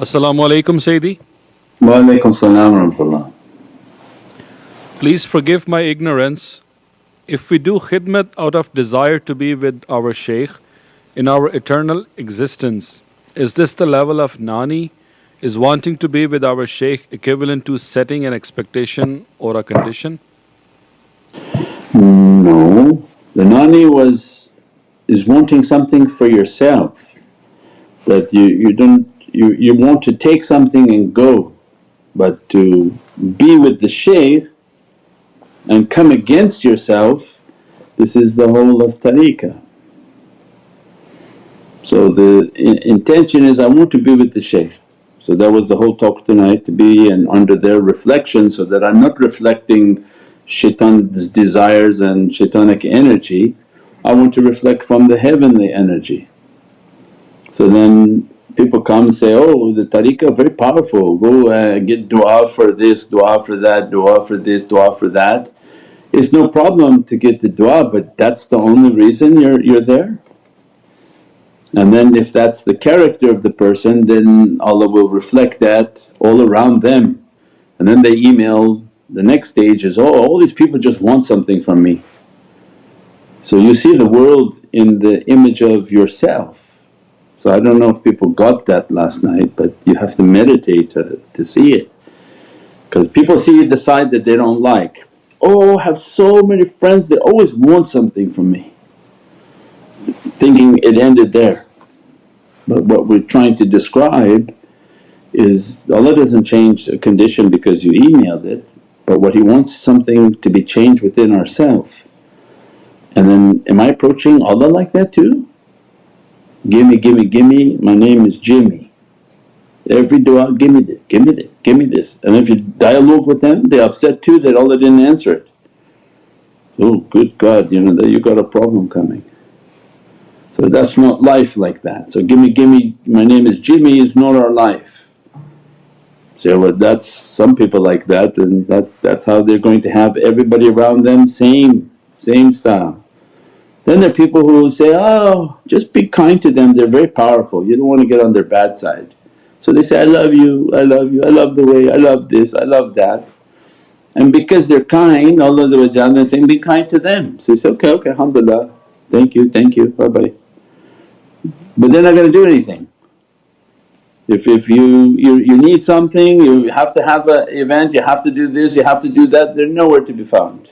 Assalamu alaikum, Sayyidi. Wa alaikum salam wa rahmatullah. Please forgive my ignorance. If we do khidmat out of desire to be with our Shaykh in our eternal existence, is this the level of nani? Is wanting to be with our Shaykh equivalent to setting an expectation or a condition? No, the nani is wanting something for yourself, that you want to take something and go, but to be with the Shaykh and come against yourself, this is the whole of tariqah. So the intention is, I want to be with the Shaykh. So that was the whole talk tonight, to be and under their reflection, so that I'm not reflecting shaitan's desires and shaitanic energy, I want to reflect from the heavenly energy. So then people come and say, oh, the tariqah very powerful, go get dua for this, dua for that, dua for this, dua for that. It's no problem to get the dua, but that's the only reason you're there. And then if that's the character of the person, then Allah will reflect that all around them. And then they email, the next stage is, oh, all these people just want something from me. So you see the world in the image of yourself. So I don't know if people got that last night, but you have to meditate to see it. Because people see the side that they don't like. Oh, I have so many friends, they always want something from me, thinking it ended there. But what we're trying to describe is Allah doesn't change a condition because you emailed it, but what He wants something to be changed within ourselves. And then, am I approaching Allah like that too? Gimme, gimme, gimme, my name is Jimmy. Every dua, gimme this, gimme this, gimme this. And if you dialogue with them, they're upset too that Allah didn't answer it. Oh good God, that you got a problem coming. So that's not life like that. So gimme, gimme, my name is Jimmy is not our life. So well, that's some people like that, and that's how they're going to have everybody around them same style. Then there are people who say, oh, just be kind to them, they're very powerful, you don't want to get on their bad side. So they say, I love you, I love you, I love the way, I love this, I love that. And because they're kind, Allah is saying, be kind to them. So you say, okay, alhamdulillah, thank you, bye bye. But they're not going to do anything. If you need something, you have to have an event, you have to do this, you have to do that, they're nowhere to be found.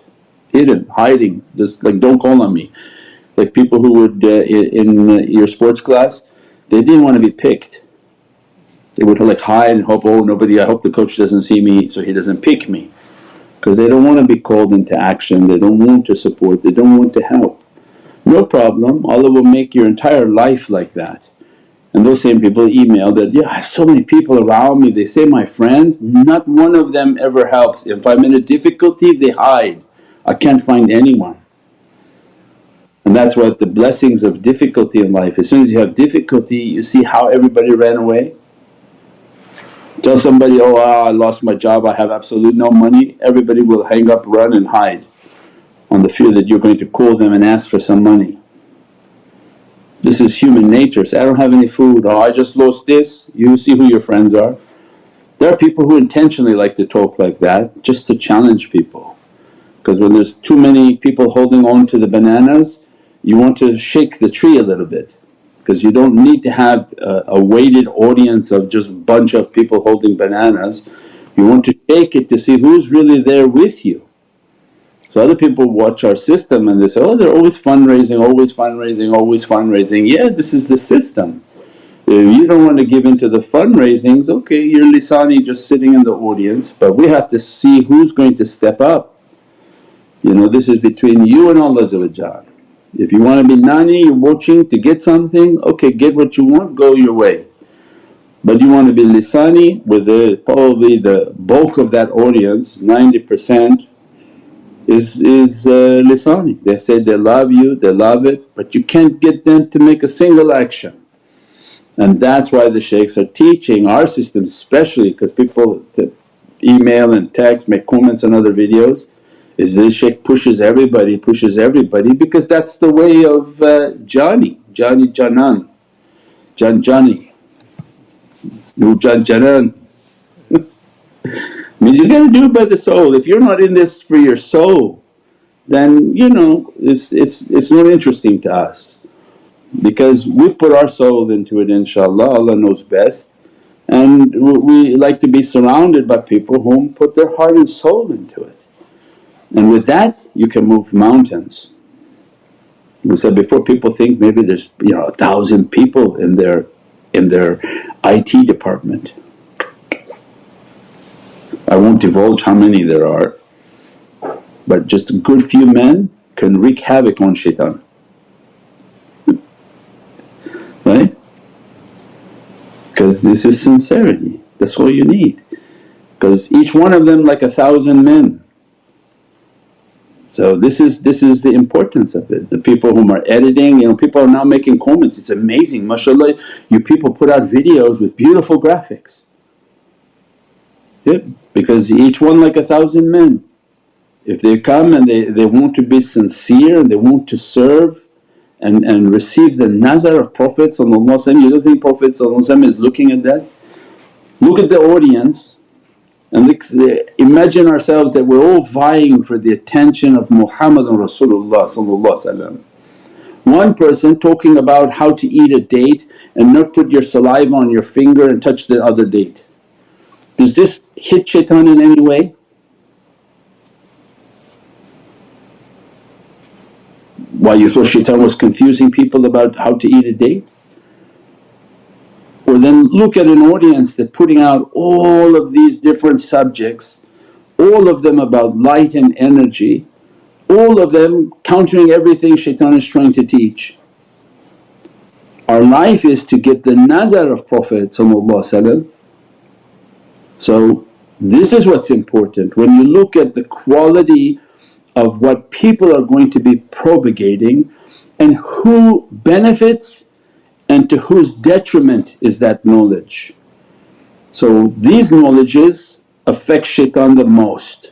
Hidden, hiding, just like don't call on me. Like people who would in your sports class, they didn't want to be picked. They would like hide and hope, oh nobody, I hope the coach doesn't see me so he doesn't pick me. Because they don't want to be called into action, they don't want to support, they don't want to help. No problem, Allah will make your entire life like that. And those same people email that, yeah, I have so many people around me, they say my friends, not one of them ever helps. If I'm in a difficulty they hide, I can't find anyone. And that's what the blessings of difficulty in life, as soon as you have difficulty you see how everybody ran away. Tell somebody, oh I lost my job, I have absolute no money, everybody will hang up, run and hide on the fear that you're going to call them and ask for some money. This is human nature. Say, I don't have any food, oh I just lost this, you see who your friends are. There are people who intentionally like to talk like that just to challenge people. Because when there's too many people holding on to the bananas, you want to shake the tree a little bit. Because you don't need to have a weighted audience of just a bunch of people holding bananas. You want to shake it to see who's really there with you. So other people watch our system and they say, oh they're always fundraising, always fundraising, always fundraising. Yeah, this is the system. If you don't want to give into the fundraisings, okay, you're lisani just sitting in the audience, but we have to see who's going to step up. This is between you and Allah. If you want to be nani, you're watching to get something, okay, get what you want, go your way. But you want to be lisani with probably the bulk of that audience, 90% is lisani. They say they love you, they love it, but you can't get them to make a single action. And that's why the shaykhs are teaching our system, especially because people email and text, make comments on other videos, is the shaykh pushes everybody because that's the way of Jani Janan, Jani. Nurjan Janan. Means you gotta do it by the soul. If you're not in this for your soul, then it's not interesting to us, because we put our soul into it, inshaAllah. Allah knows best, and we like to be surrounded by people whom put their heart and soul into it, and with that you can move mountains. We said before, people think maybe there's 1,000 people in their IT department. I won't divulge how many there are, but just a good few men can wreak havoc on shaitan. Right? Because this is sincerity, that's all you need. Because each one of them like 1,000 men. So this is the importance of it. The people whom are editing, people are now making comments, it's amazing, mashallah, you people put out videos with beautiful graphics. Yeah, because each one like 1,000 men. If they come and they want to be sincere and they want to serve and receive the nazar of Prophet, you don't think Prophet is looking at that? Look at the audience and imagine ourselves that we're all vying for the attention of Muhammadan Rasulullah. One person talking about how to eat a date and not put your saliva on your finger and touch the other date. Does this hit shaitan in any way? Why, you thought shaitan was confusing people about how to eat a date? Or then look at an audience that putting out all of these different subjects, all of them about light and energy, all of them countering everything shaitan is trying to teach. Our life is to get the nazar of Prophet. So this is what's important. When you look at the quality of what people are going to be propagating and who benefits and to whose detriment is that knowledge. So these knowledges affect shaitan the most,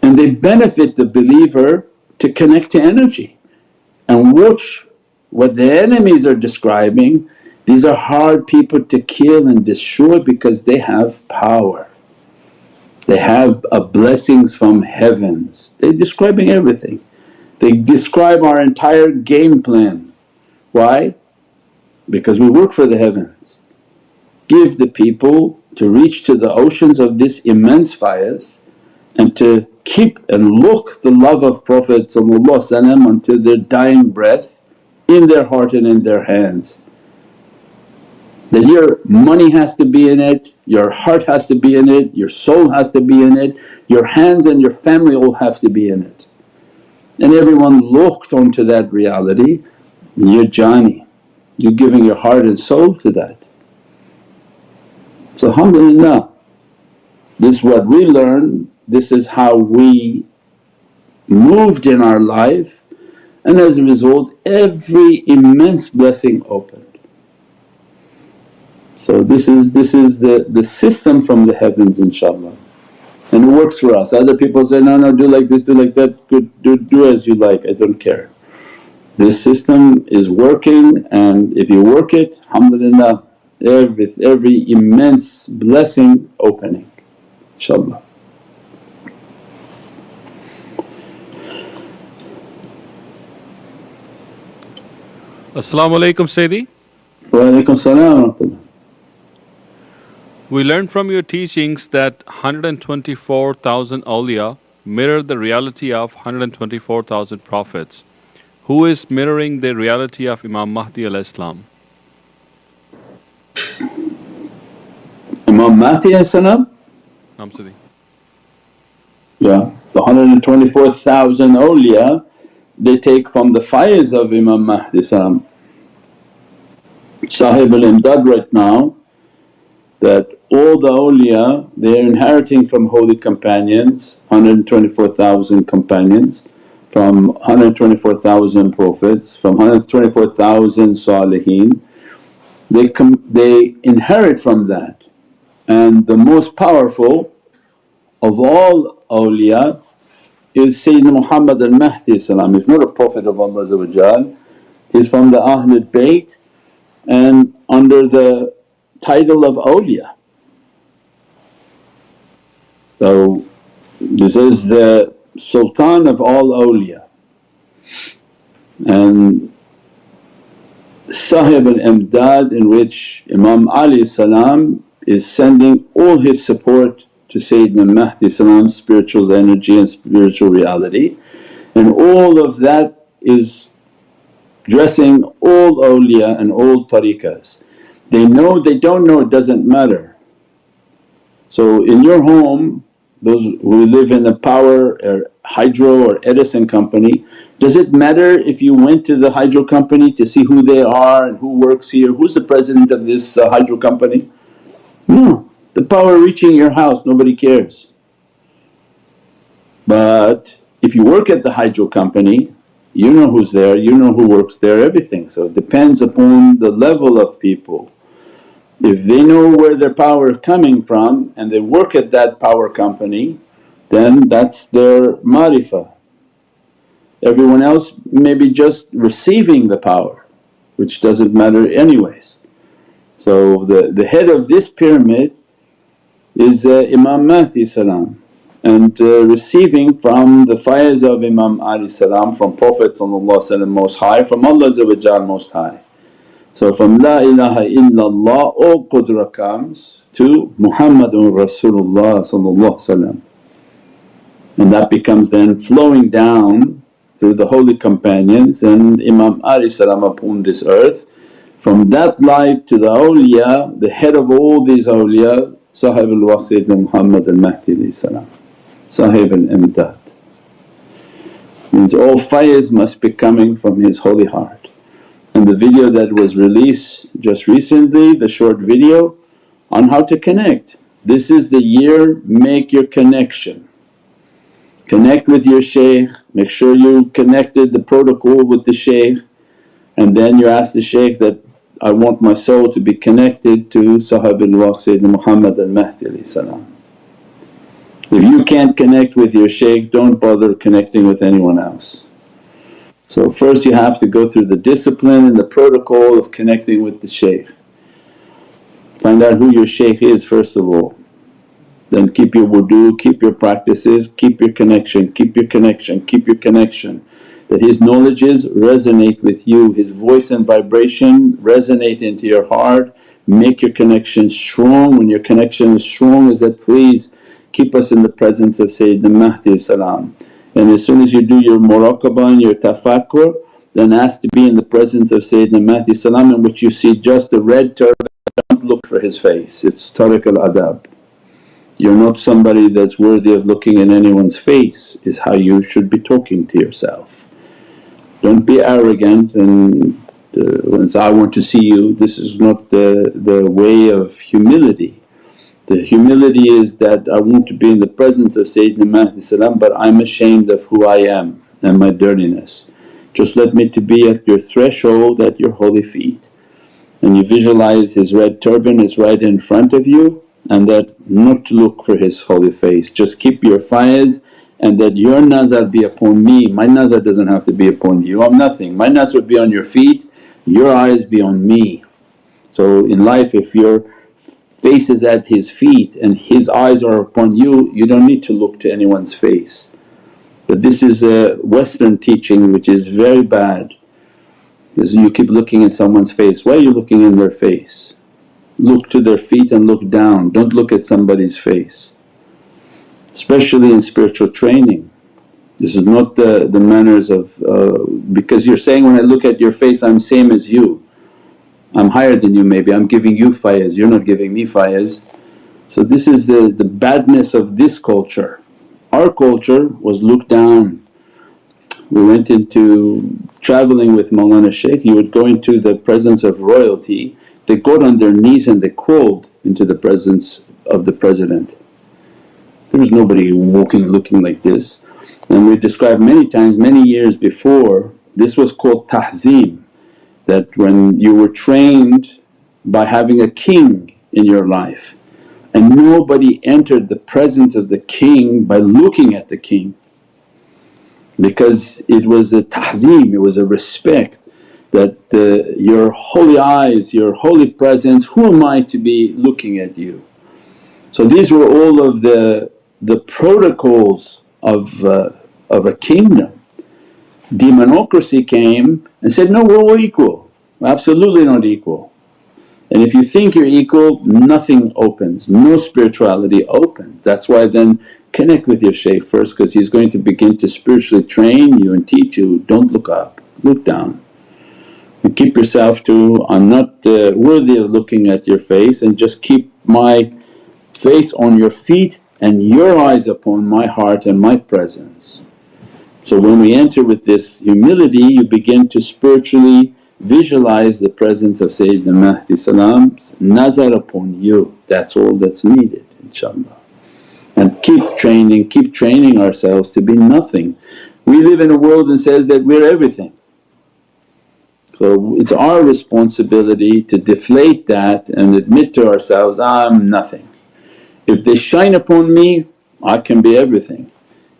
and they benefit the believer to connect to energy and watch what the enemies are describing. These are hard people to kill and destroy because they have power, they have blessings from heavens. They're describing everything, they describe our entire game plan. Why? Because we work for the heavens. Give the people to reach to the oceans of this immense fayaz and to keep and look the love of Prophet until their dying breath in their heart and in their hands. That your money has to be in it, your heart has to be in it, your soul has to be in it, your hands and your family all have to be in it. And everyone looked onto that reality, you're Johnny, you're giving your heart and soul to that. So alhamdulillah, this is what we learned, this is how we moved in our life, and as a result every immense blessing opened. So this is the system from the heavens, inshaAllah, and it works for us. Other people say, no, do like this, do like that, good, do as you like, I don't care. This system is working, and if you work it, alhamdulillah, every immense blessing opening, inshaAllah. As-salamu alaykum Sayyidi. Wa alaykum salam wa rahmatullah. We learned from your teachings that 124,000 awliya mirror the reality of 124,000 prophets. Who is mirroring the reality of Imam Mahdi alayhi salam? Imam Mahdi alayhi salam? Namsadi. Yeah, the 124,000 awliya, they take from the fires of Imam Mahdi salam. Sahib al-Imdad right now, that all the awliya they are inheriting from holy companions, 124,000 companions, from 124,000 prophets, from 124,000 saliheen. They inherit from that, and the most powerful of all awliya is Sayyidina Muhammadan Mahdi. He's not a Prophet of Allah, he's from the Ahlul Bayt, and under the title of awliya. So this is the sultan of all awliya, and Sahib al-Imdad, in which Imam Ali salam is sending all his support to Sayyidina Mahdi salam's spiritual energy and spiritual reality, and all of that is dressing all awliya and all tariqahs. They know, they don't know, it doesn't matter. So in your home, those who live in a power or hydro or Edison company, does it matter if you went to the hydro company to see who they are and who works here, who's the president of this hydro company? No, the power reaching your house, nobody cares. But if you work at the hydro company, you know who's there, you know who works there, everything. So it depends upon the level of people. If they know where their power is coming from and they work at that power company, then that's their marifah. Everyone else may be just receiving the power, which doesn't matter anyways. So the head of this pyramid is Imam Mahdi salam, and receiving from the faiz of Imam Ali salam, from Prophet Most High, from Allah Most High. So from La ilaha illallah all qudra comes to Muhammadan Rasulullah, and that becomes then flowing down through the holy companions and Imam Ali salam upon this earth. From that light to the awliya, the head of all these awliya, Sahib al-Waqt Sayyidina Muhammadan Mahdi salam, Sahib al-Imdad. Means all faiz must be coming from his holy heart. And the video that was released just recently, the short video on how to connect. This is the year, make your connection. Connect with your shaykh, make sure you connected the protocol with the shaykh, and then you ask the shaykh that, I want my soul to be connected to Sahib al-Waqt Sayyidina Muhammad al-Mahdi salam. If you can't connect with your shaykh, don't bother connecting with anyone else. So first you have to go through the discipline and the protocol of connecting with the shaykh. Find out who your shaykh is first of all. Then keep your wudu, keep your practices, keep your connection, keep your connection, keep your connection. That his knowledges resonate with you, his voice and vibration resonate into your heart. Make your connection strong. When your connection is strong is that, please keep us in the presence of Sayyidina Mahdi salam. And as soon as you do your muraqabah and your tafakkur, then ask to be in the presence of Sayyidina Mahdi salam, in which you see just a red turban. Don't look for his face, it's tariq al-adab. You're not somebody that's worthy of looking in anyone's face, is how you should be talking to yourself. Don't be arrogant and when it's, I want to see you, this is not the way of humility. The humility is that I want to be in the presence of Sayyidina Mahdi salam, but I'm ashamed of who I am and my dirtiness. Just let me to be at your threshold, at your holy feet. And you visualize his red turban is right in front of you, and that not to look for his holy face, just keep your faiz, and that your nazar be upon me. My nazar doesn't have to be upon you, I'm nothing. My nazar be on your feet, your eyes be on me. So in life if your face is at his feet and his eyes are upon you, you don't need to look to anyone's face. But this is a Western teaching which is very bad, because you keep looking at someone's face. Why are you looking in their face? Look to their feet and look down, don't look at somebody's face. Especially in spiritual training, this is not the manners of… because you're saying, when I look at your face I'm same as you, I'm higher than you maybe, I'm giving you faiz, you're not giving me faiz. So this is the badness of this culture. Our culture was look down. We went into travelling with Mawlana Shaykh, you would go into the presence of royalty, they got on their knees and they crawled into the presence of the president. There was nobody walking looking like this. And we described many times, many years before, this was called tahzeem, that when you were trained by having a king in your life and nobody entered the presence of the king by looking at the king, because it was a tahzeem, it was a respect. that your holy eyes, your holy presence, who am I to be looking at you? So these were all of the protocols of a kingdom. Demonocracy came and said, no, we're all equal, absolutely not equal. And if you think you're equal, nothing opens, no spirituality opens. That's why then connect with your shaykh first, because he's going to begin to spiritually train you and teach you, don't look up, look down. And keep yourself to, I'm not worthy of looking at your face, and just keep my face on your feet and your eyes upon my heart and my presence. So when we enter with this humility, you begin to spiritually visualize the presence of Sayyidina Mahdi Salam's nazar upon you. That's all that's needed, inshaAllah. And keep training ourselves to be nothing. We live in a world that says that we're everything. So it's our responsibility to deflate that and admit to ourselves, I'm nothing. If they shine upon me, I can be everything.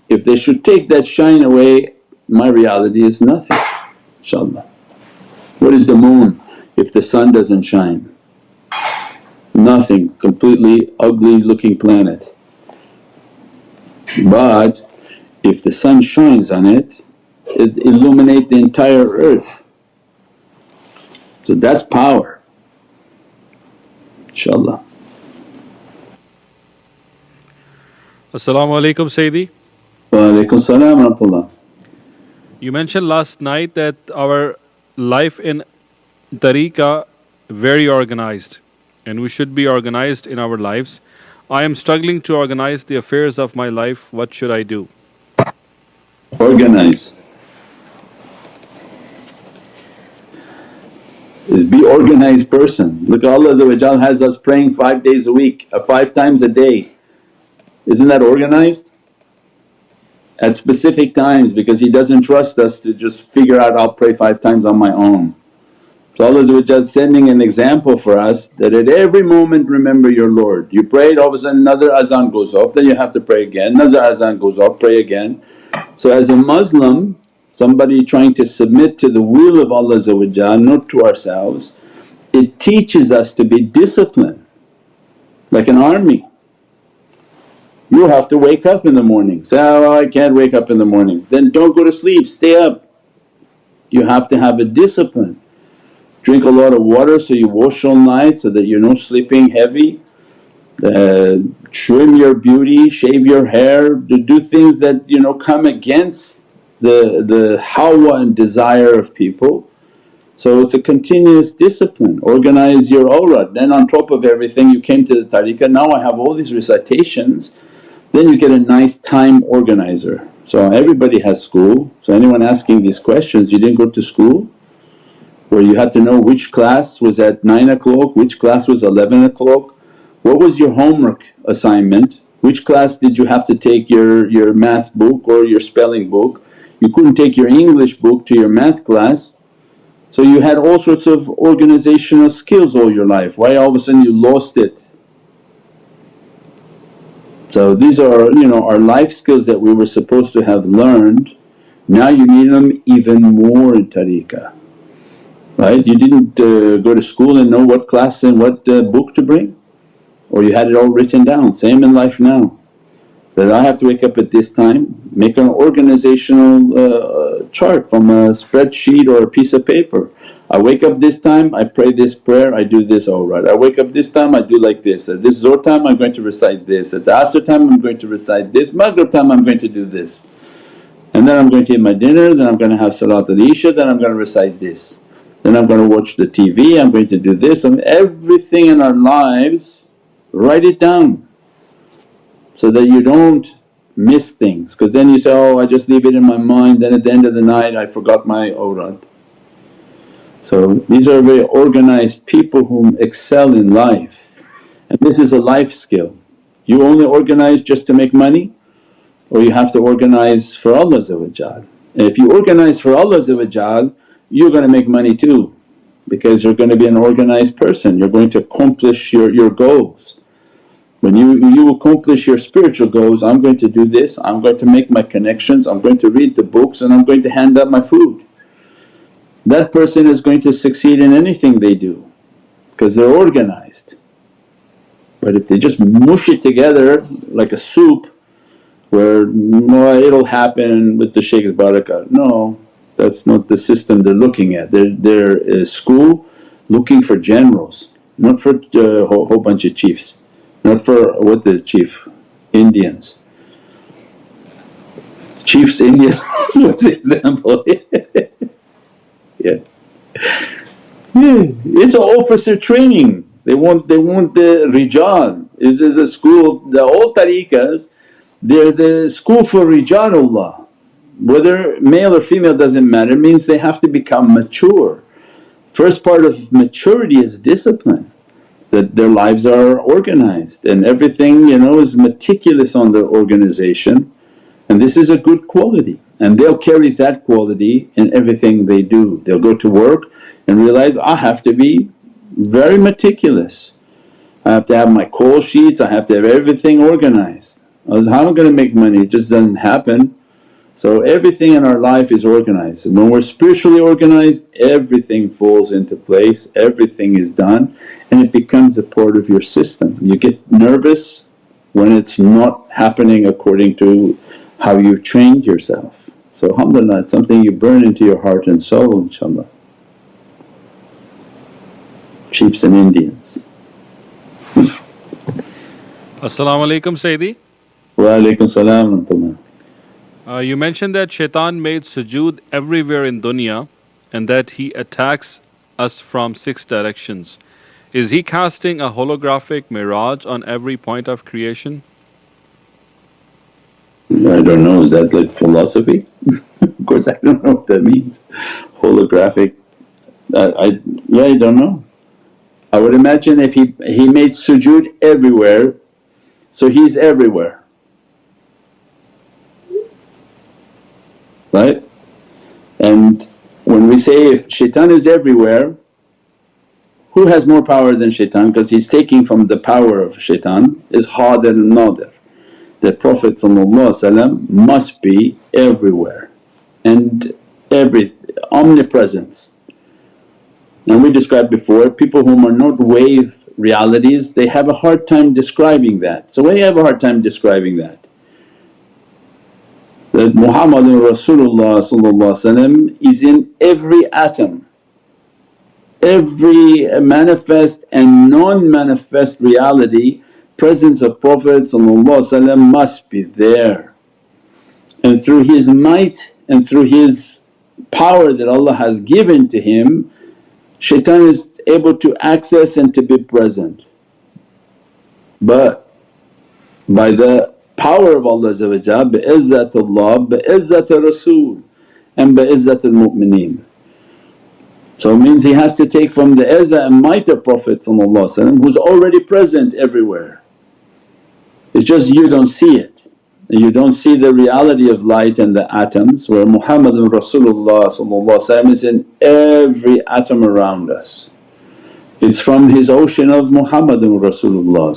If they should take that shine away, my reality is nothing, inshaAllah. What is the moon if the sun doesn't shine? Nothing, completely ugly looking planet. But if the sun shines on it, it illuminates the entire earth. So that's power, inshaAllah. As-salamu alaykum Sayyidi. Wa alaykum salam wa rahmatullah. You mentioned last night that our life in tariqah very organized, and we should be organized in our lives. I am struggling to organize the affairs of my life, what should I do? Organize is be organized person. Look, Allah has us praying 5 days a week, 5 times a day. Isn't that organized? At specific times, because He doesn't trust us to just figure out, I'll pray 5 times on my own. So Allah is sending an example for us that at every moment remember your Lord. You prayed, all of a sudden another azan goes off, then you have to pray again, another azan goes off, pray again. So as a Muslim, somebody trying to submit to the will of Allah, not to ourselves, it teaches us to be disciplined like an army. You have to wake up in the morning. Say, oh, I can't wake up in the morning. Then don't go to sleep, stay up. You have to have a discipline. Drink a lot of water so you wash all night so that you're not sleeping heavy. Trim your beauty, shave your hair, do things that come against the hawa and desire of people. So it's a continuous discipline. Organize your awrad. Then on top of everything you came to the tariqah, now I have all these recitations. Then you get a nice time organizer. So everybody has school, so anyone asking these questions, you didn't go to school? Where you had to know which class was at 9 o'clock, which class was 11 o'clock, what was your homework assignment, which class did you have to take your math book or your spelling book. You couldn't take your English book to your math class. So you had all sorts of organizational skills all your life, why all of a sudden you lost it? So these are our life skills that we were supposed to have learned. Now you need them even more in tariqah, right? You didn't go to school and know what class and what book to bring, or you had it all written down. Same in life now, that I have to wake up at this time, make an organizational chart from a spreadsheet or a piece of paper. I wake up this time, I pray this prayer, I do this, alright. I wake up this time, I do like this. At this Zuhr time I'm going to recite this, at the Asr time I'm going to recite this, Maghrib time I'm going to do this. And then I'm going to eat my dinner, then I'm going to have Salat al-Isha, then I'm going to recite this. Then I'm going to watch the TV, I'm going to do this. Everything in our lives, write it down so that you don't miss things. Because then you say, oh I just leave it in my mind, then at the end of the night I forgot my awrad. So these are very organized people who excel in life, and this is a life skill. You only organize just to make money, or you have to organize for Allah. And if you organize for Allah you're going to make money too, because you're going to be an organized person, you're going to accomplish your goals. When you accomplish your spiritual goals, I'm going to do this, I'm going to make my connections, I'm going to read the books and I'm going to hand out my food. that person is going to succeed in anything they do because they're organized. But if they just mush it together like a soup where, no, it'll happen with the shaykh's barakah, no, that's not the system they're looking at. They're a school looking for generals, not for a whole bunch of chiefs, not for what the chief? Indians. Chiefs, Indians what's the example? Yeah. It's an officer training. They want the rijal. Is a school, the old tariqahs, they're the school for rijalullah. Whether male or female doesn't matter, it means they have to become mature. First part of maturity is discipline, that their lives are organized and everything is meticulous on their organization, and this is a good quality and they'll carry that quality in everything they do. They'll go to work and realize, I have to be very meticulous, I have to have my call sheets, I have to have everything organized. Otherwise how am I going to make money? It just doesn't happen. So everything in our life is organized, and when we're spiritually organized everything falls into place, everything is done and it becomes a part of your system. You get nervous when it's not happening according to how you trained yourself. So alhamdulillah, it's something you burn into your heart and soul, inshaAllah. Chiefs and Indians. As-salamu alaykum Sayyidi. Wa alaykum salam wa rahmatullah. You mentioned that shaitan made sujood everywhere in dunya and that he attacks us from 6 directions. Is he casting a holographic mirage on every point of creation? I don't know, is that like philosophy? Of course I don't know what that means. Holographic, I don't know. I would imagine if he made sujood everywhere, so he's everywhere. Right? And when we say if shaitan is everywhere, who has more power than shaitan? Because he's taking from the power of shaitan is hadir and nadir. The Prophet must be everywhere and omnipresence. And we described before, people whom are not wave realities, they have a hard time describing that. So we have a hard time describing that. That Muhammadan Rasulullah is in every atom, every manifest and non-manifest reality. Presence of Prophet must be there, and through his might and through his power that Allah has given to him, shaitan is able to access and to be present. But by the power of Allah bi-izzat Allah, bi-izzat Rasul and bi-izzat al-mu'mineen. So it means he has to take from the izzah and might of Prophet who's already present everywhere. It's just you don't see it. You don't see the reality of light and the atoms, where Muhammadan Rasulullah is in every atom around us. It's from his ocean of Muhammadan Rasulullah.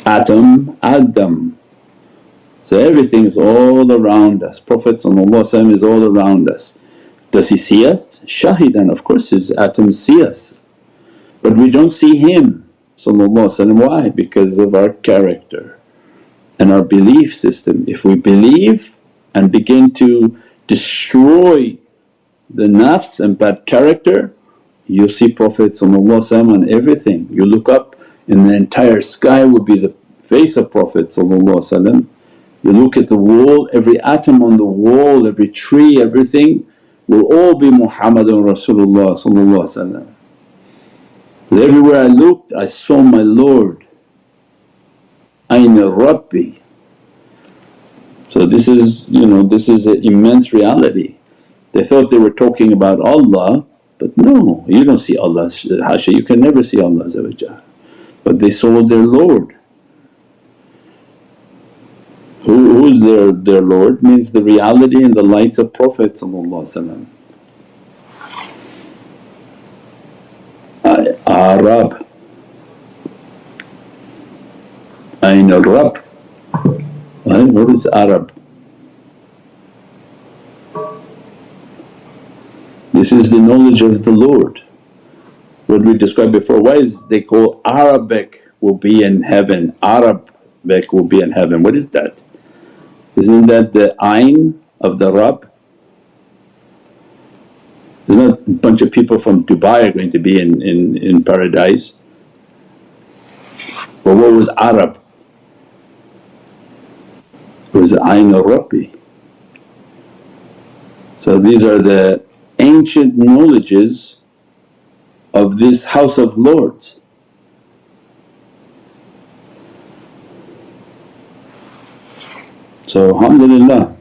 Atom, Adam. So everything is all around us. Prophet is all around us. Does he see us? Shahidan, of course his atoms see us, but we don't see him. Why? Because of our character and our belief system. If we believe and begin to destroy the nafs and bad character, you'll see Prophet on everything. You look up and the entire sky will be the face of Prophet. You look at the wall, every atom on the wall, every tree, everything will all be Muhammadan Rasulullah. Because everywhere I looked I saw my Lord, Aina Rabbi. So this is an immense reality. They thought they were talking about Allah, but no, you don't see Allah, hasha, you can never see Allah. But they saw their Lord. Who's their Lord? Means the reality and the lights of Prophet. Arab, Ain al-Rab. What is Arab? This is the knowledge of the Lord. What we described before, why is they call Arabic will be in heaven, Arabic will be in heaven, what is that? Isn't that the Ayn of the Rabb? Isn't that a bunch of people from Dubai are going to be in paradise? But what was Arab? It was Ayn al-Rabbi. So these are the ancient knowledges of this House of Lords. So alhamdulillah,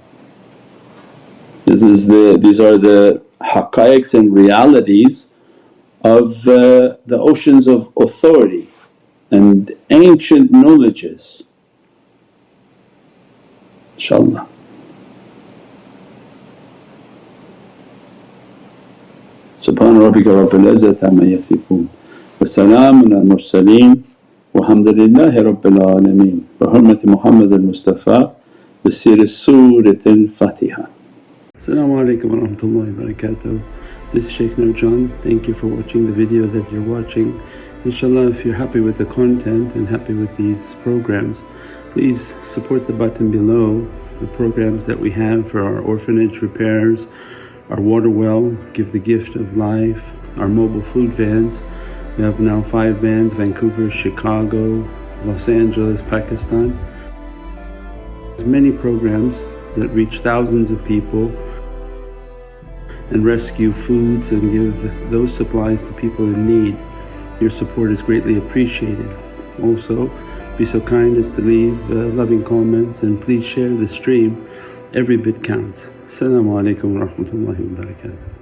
these are the haqqaiqs and realities of the oceans of authority and ancient knowledges, inshaAllah. Subhana rabbika rabbil izzati amma yasifoon wa salaamun al mursaleen walhamdulillahi rabbil alameen bi hurmati Muhammadan Mustafa bi siri Surat al-Fatiha. As-salamu alaykum wa rahmatullahi wa barakatuh. This is Shaykh Nurjan. Thank you for watching the video that you're watching. Inshallah, if you're happy with the content and happy with these programs, please support the button below, the programs that we have for our orphanage repairs, our water well, Give the Gift of Life, our mobile food vans. We have now 5 vans: Vancouver, Chicago, Los Angeles, Pakistan. There's many programs that reach thousands of people and rescue foods and give those supplies to people in need. Your support is greatly appreciated. Also, be so kind as to leave loving comments and please share the stream. Every bit counts. As-salamu alaykum wa rahmatullahi wa barakatuh.